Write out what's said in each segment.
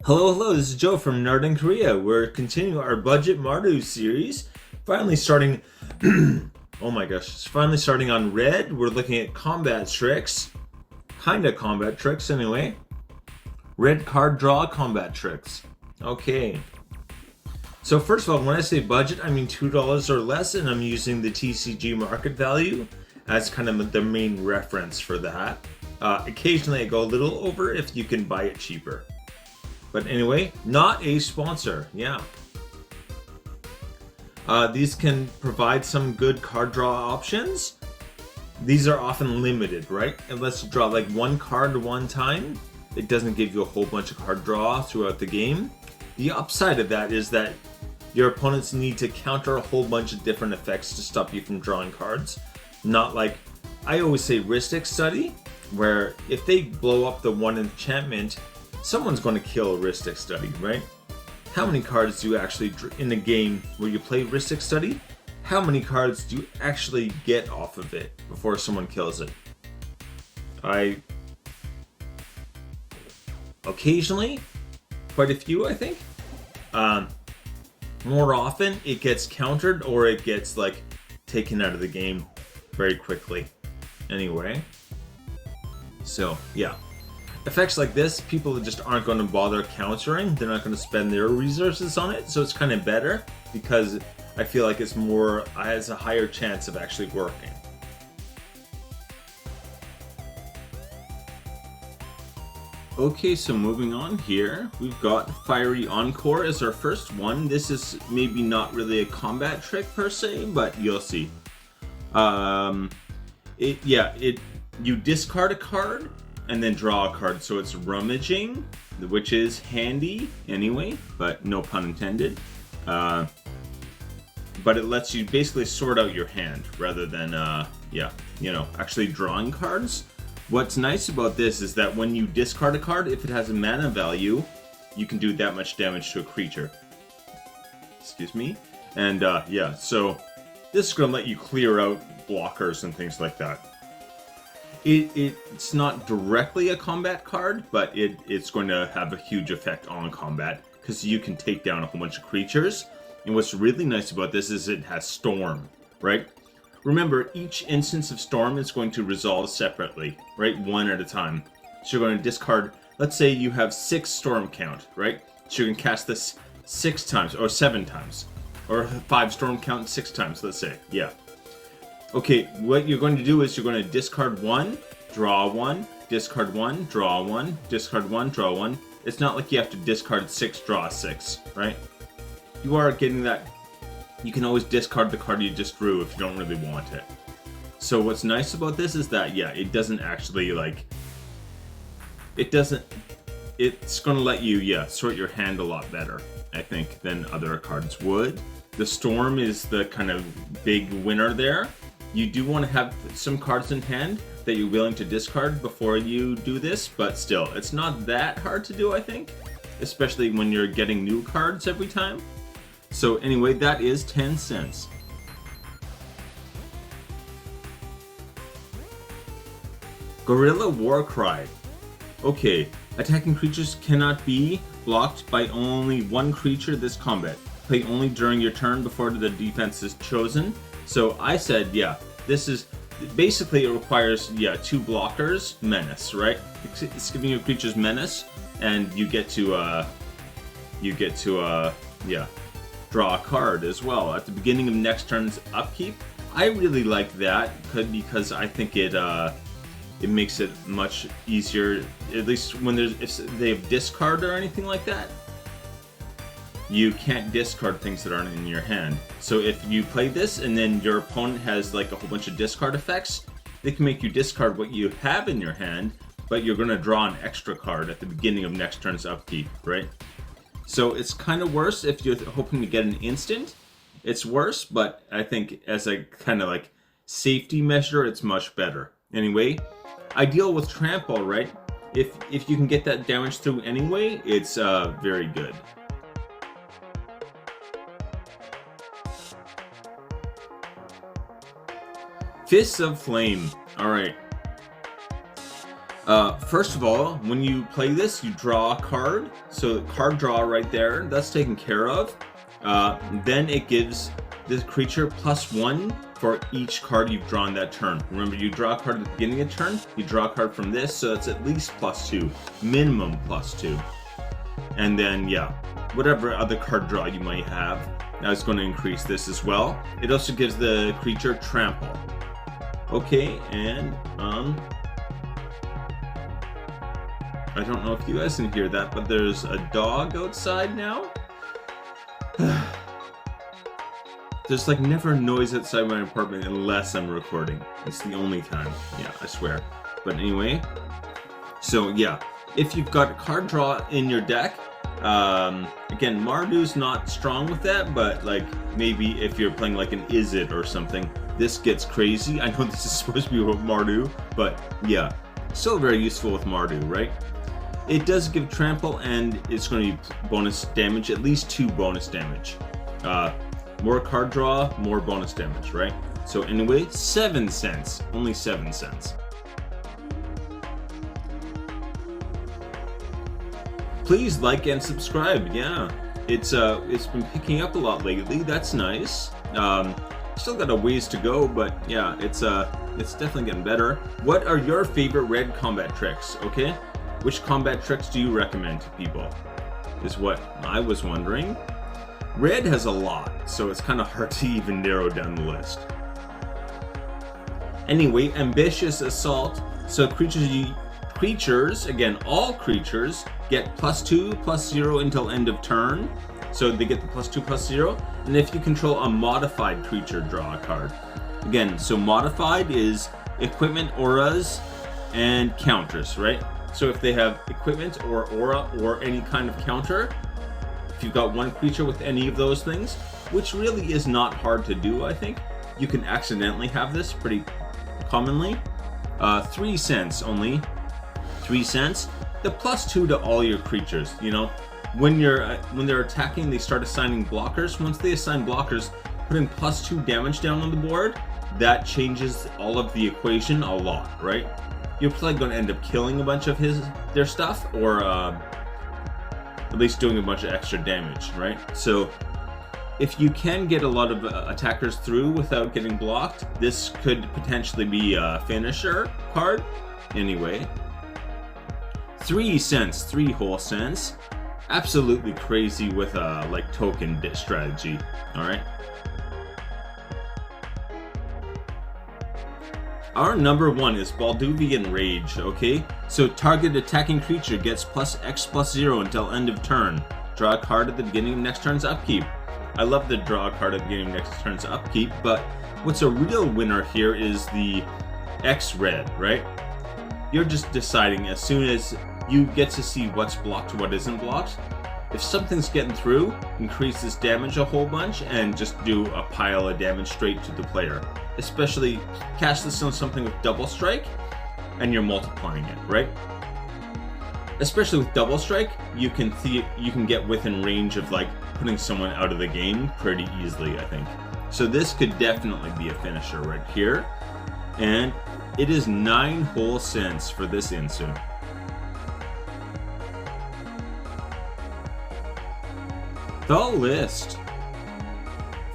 Hello, this is Joe from Nerd in Korea. We're continuing our budget Mardu series. Finally starting, oh my gosh, it's finally starting on red. We're looking at combat tricks. Kinda combat tricks anyway. Red card draw combat tricks. Okay. So first of all, when I say budget, I mean $2 or less, and I'm using the TCG market value as kind of the main reference for that. Occasionally I go a little over if you can buy it cheaper. But anyway, not a sponsor, yeah. These can provide some good card draw options. These are often limited, right? Unless you draw like one card one time, it doesn't give you a whole bunch of card draw throughout the game. The upside of that is that your opponents need to counter a whole bunch of different effects to stop you from drawing cards. Not like, I always say Ristic Study, where if they blow up the one enchantment, someone's going to kill a Ristic Study, right? How many cards do you actually, in a game where you play Ristic Study, how many cards do you actually get off of it before someone kills it? Occasionally, quite a few, I think. More often, it gets countered or it gets like taken out of the game very quickly. Anyway, so yeah. Effects like this, people just aren't going to bother countering. They're not going to spend their resources on it, so it's kind of better because I feel like it's more, has a higher chance of actually working. Okay, so moving on here, we've got Fiery Encore as our first one. This is maybe not really a combat trick per se, but you'll see. You discard a card and then draw a card, so it's rummaging, which is handy anyway, but no pun intended. But it lets you basically sort out your hand rather than, actually drawing cards. What's nice about this is that when you discard a card, if it has a mana value, you can do that much damage to a creature. Excuse me. And so this is going to let you clear out blockers and things like that. It's not directly a combat card, but it's going to have a huge effect on combat because you can take down a whole bunch of creatures. And what's really nice about this is it has Storm, right? Remember, each instance of Storm is going to resolve separately, right? One at a time. So you're going to discard, let's say you have 6 Storm count, right? So you can cast this 6 times, or 7 times. Or 5 Storm count 6 times, let's say, yeah. Okay, what you're going to do is you're going to discard 1, draw 1, discard 1, draw 1, discard 1, draw 1. It's not like you have to discard 6, draw 6, right? You are getting that. You can always discard the card you just drew if you don't really want it. So what's nice about this is that, yeah, it doesn't actually, like, it's going to let you, sort your hand a lot better, I think, than other cards would. The Storm is the kind of big winner there. You do want to have some cards in hand that you're willing to discard before you do this, but still, it's not that hard to do, I think, especially when you're getting new cards every time. So anyway, that is 10 cents. Gorilla Warcry. Okay, attacking creatures cannot be blocked by only one creature this combat. Play only during your turn before the defense is chosen. So I said, yeah, this is basically, it requires 2 blockers, menace, right? It's giving your creatures menace, and you get to draw a card as well at the beginning of next turn's upkeep. I really like that because I think it makes it much easier, at least when if they have discard or anything like that. You can't discard things that aren't in your hand. So if you play this and then your opponent has like a whole bunch of discard effects, they can make you discard what you have in your hand, but you're going to draw an extra card at the beginning of next turn's upkeep, right? So it's kind of worse if you're hoping to get an instant. It's worse, but I think as a kind of like safety measure, it's much better. Anyway, ideal with trample, right? If you can get that damage through anyway, it's very good. Fists of Flame. Alright. First of all, when you play this, you draw a card. So card draw right there, that's taken care of. Then it gives this creature +1 for each card you've drawn that turn. Remember, you draw a card at the beginning of the turn, you draw a card from this, so that's at least +2, minimum +2. And then, yeah, whatever other card draw you might have, that's going to increase this as well. It also gives the creature trample. Okay, and I don't know if you guys can hear that, but there's a dog outside now. There's like never a noise outside my apartment unless I'm recording. It's the only time. Yeah, I swear. But anyway, so yeah, if you've got a card draw in your deck, again, Mardu's not strong with that, but like maybe if you're playing like an Is It or something, this gets crazy. I know this is supposed to be about Mardu, but yeah, still very useful with Mardu, right? It does give trample, and it's going to be bonus damage, at least 2 bonus damage. More card draw, more bonus damage, right? So anyway, 7 cents, only 7 cents. Please like and subscribe. Yeah, it's been picking up a lot lately. That's nice. Still got a ways to go, but yeah, it's definitely getting better. What are your favorite red combat tricks? Okay. Which combat tricks do you recommend to people? Is what I was wondering. Red has a lot, so it's kind of hard to even narrow down the list. Anyway, ambitious assault. So creatures, again, all creatures get +2/+0 until end of turn. So they get the +2/+0. And if you control a modified creature, draw a card. Again, so modified is equipment, auras, and counters, right? So if they have equipment or aura or any kind of counter, if you've got one creature with any of those things, which really is not hard to do, I think, you can accidentally have this pretty commonly. 3 cents only. 3 cents. The +2 to all your creatures, you know. When they're attacking, they start assigning blockers. Once they assign blockers, putting +2 damage down on the board, that changes all of the equation a lot, right? You're probably going to end up killing a bunch of their stuff, or at least doing a bunch of extra damage, right? So if you can get a lot of attackers through without getting blocked, this could potentially be a finisher card. Anyway, 3 cents, 3 whole cents. Absolutely crazy with a like token strategy. All right. Our number 1 is Balduvian Rage, okay? So target attacking creature gets +X/+0 until end of turn. Draw a card at the beginning of next turn's upkeep. I love the draw a card at the beginning of next turn's upkeep, but what's a real winner here is the X red, right? You're just deciding as soon as you get to see what's blocked, what isn't blocked. If something's getting through, increase this damage a whole bunch and just do a pile of damage straight to the player. Especially cast this on something with double strike and you're multiplying it, right? Especially with double strike, you can get within range of like putting someone out of the game pretty easily, I think. So this could definitely be a finisher right here. And it is 9 whole cents for this instant. The list.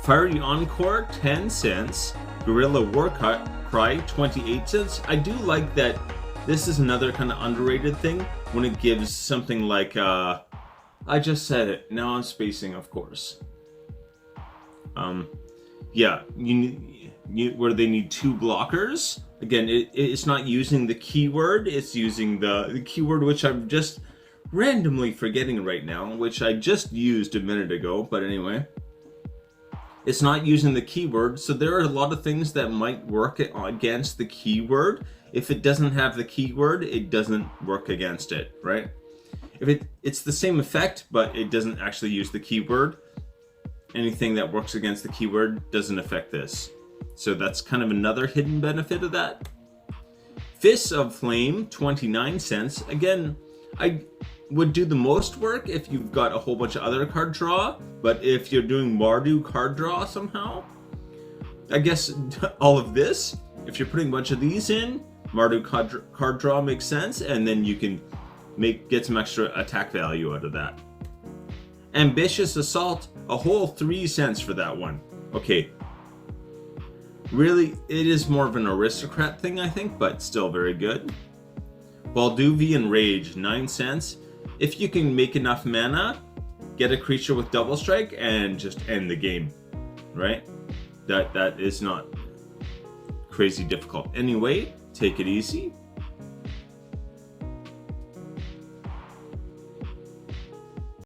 Fiery Encore, 10 cents. Guerrilla War Cry, 28 cents. I do like that this is another kind of underrated thing when it gives something like, I just said it, now I'm spacing, of course. Yeah, where they need 2 blockers. Again, it's not using the keyword, it's using the keyword which I'm just randomly forgetting right now, which I just used a minute ago, but anyway. It's not using the keyword, so there are a lot of things that might work against the keyword. If it doesn't have the keyword, it doesn't work against it, right? If it's the same effect, but it doesn't actually use the keyword, anything that works against the keyword doesn't affect this. So that's kind of another hidden benefit of that. Fists of Flame, 29 cents. Again, I would do the most work if you've got a whole bunch of other card draw, but if you're doing Mardu card draw somehow, I guess all of this, if you're putting a bunch of these in, Mardu card draw makes sense, and then you can get some extra attack value out of that. Ambitious Assault, a whole 3 cents for that one. Okay. Really, it is more of an aristocrat thing, I think, but still very good. Balduvian Rage, 9 cents. If you can make enough mana, get a creature with double strike and just end the game, right? That is not crazy difficult. Anyway, take it easy.